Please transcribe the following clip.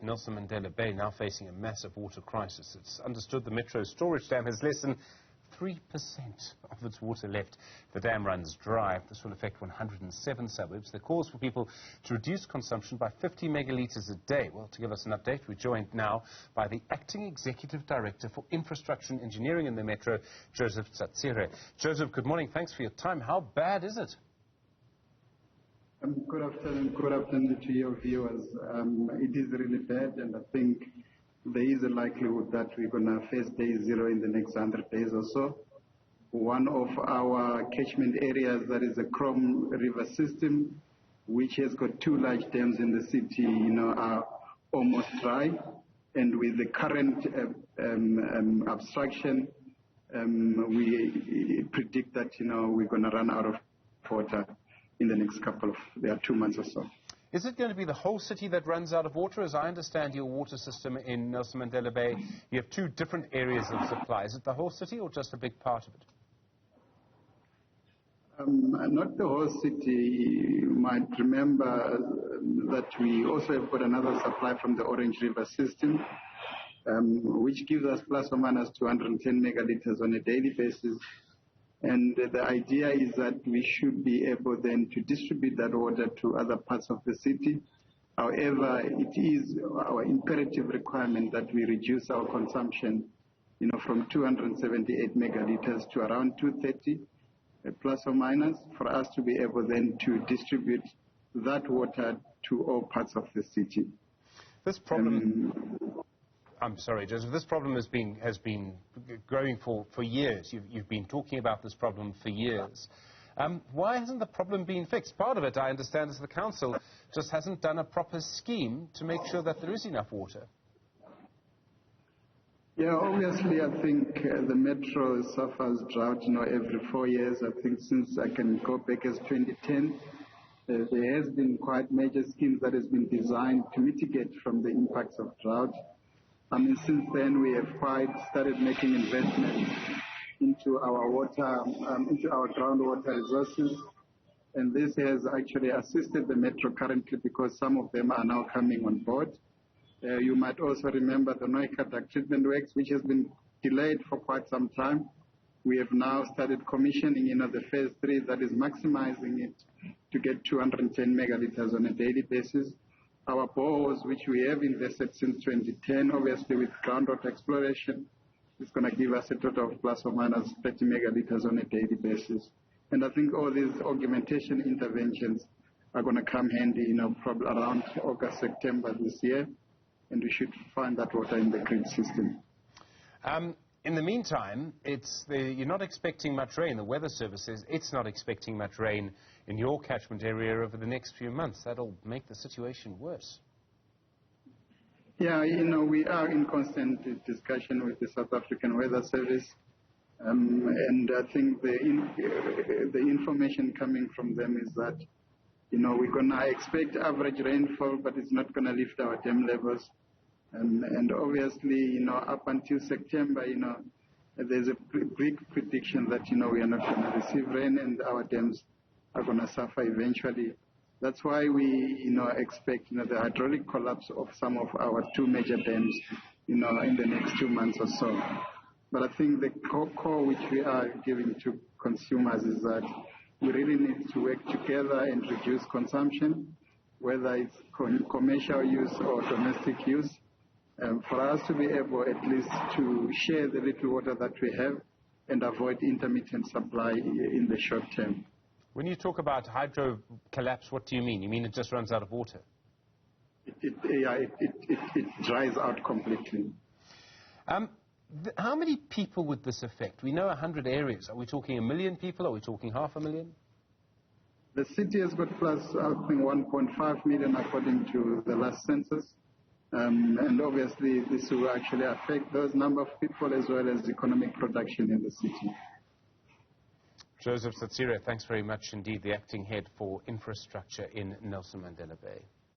Nelson Mandela Bay now facing a massive water crisis. It's understood the Metro storage dam has less than 3% of its water left. The dam runs dry. This will affect 107 suburbs. The calls for people to reduce consumption by 50 megalitres a day. Well, to give us an update, we're joined now by the Acting Executive Director for Infrastructure and Engineering in the Metro, Joseph Tsatsire. Joseph, good morning. Thanks for your time. How bad is it? Good afternoon to your viewers. It is really bad, and I think there is a likelihood that we're going to face day zero in the next 100 days or so. One of our catchment areas, that is the Chrome River system, which has got two large dams in the city, are almost dry. And with the current obstruction, we predict that, we're going to run out of water in the next 2 months or so. Is it going to be the whole city that runs out of water? As I understand your water system in Nelson Mandela Bay, you have two different areas of supply. Is it the whole city or just a big part of it? Not the whole city. You might remember that we also have got another supply from the Orange River system, which gives us plus or minus 210 megalitres on a daily basis. And the idea is that we should be able then to distribute that water to other parts of the city. However, it is our imperative requirement that we reduce our consumption, from 278 megalitres to around 230, plus or minus, for us to be able then to distribute that water to all parts of the city. This problem... I'm sorry, Joseph. This problem has been growing for years. You've been talking about this problem for years. Why hasn't the problem been fixed? Part of it, I understand, is the council just hasn't done a proper scheme to make sure that there is enough water. Yeah, obviously, I think the Metro suffers drought, every 4 years. I think since I can go back as 2010, there has been quite major schemes that has been designed to mitigate from the impacts of drought. Since then, we have quite started making investments into our water, into our groundwater resources. And this has actually assisted the Metro currently because some of them are now coming on board. You might also remember the Noika duct treatment works, which has been delayed for quite some time. We have now started commissioning, the phase 3 that is maximizing it to get 210 megalitres on a daily basis. Our boreholes, which we have invested since 2010, obviously with groundwater exploration, is going to give us a total of plus or minus 30 megalitres on a daily basis. And I think all these augmentation interventions are going to come handy, probably around August, September this year, and we should find that water in the grid system. In the meantime, you're not expecting much rain. The Weather Service says it's not expecting much rain in your catchment area over the next few months. That'll make the situation worse. Yeah, we are in constant discussion with the South African Weather Service. And I think the information coming from them is that, we're going to expect average rainfall, but it's not going to lift our dam levels. And obviously, up until September, there's a big prediction that, we are not going to receive rain and our dams are going to suffer eventually. That's why we, expect, the hydraulic collapse of some of our two major dams, in the next 2 months or so. But I think the core which we are giving to consumers is that we really need to work together and reduce consumption, whether it's commercial use or domestic use. For us to be able at least to share the little water that we have and avoid intermittent supply in the short term. When you talk about hydro collapse, what do you mean? You mean it just runs out of water? It dries out completely. How many people would this affect? We know 100 areas. Are we talking 1 million people? Are we talking 500,000? The city has got plus, I think, 1.5 million according to the last census. And obviously, this will actually affect those number of people as well as economic production in the city. Joseph Tsatsire, thanks very much indeed, the acting head for infrastructure in Nelson Mandela Bay.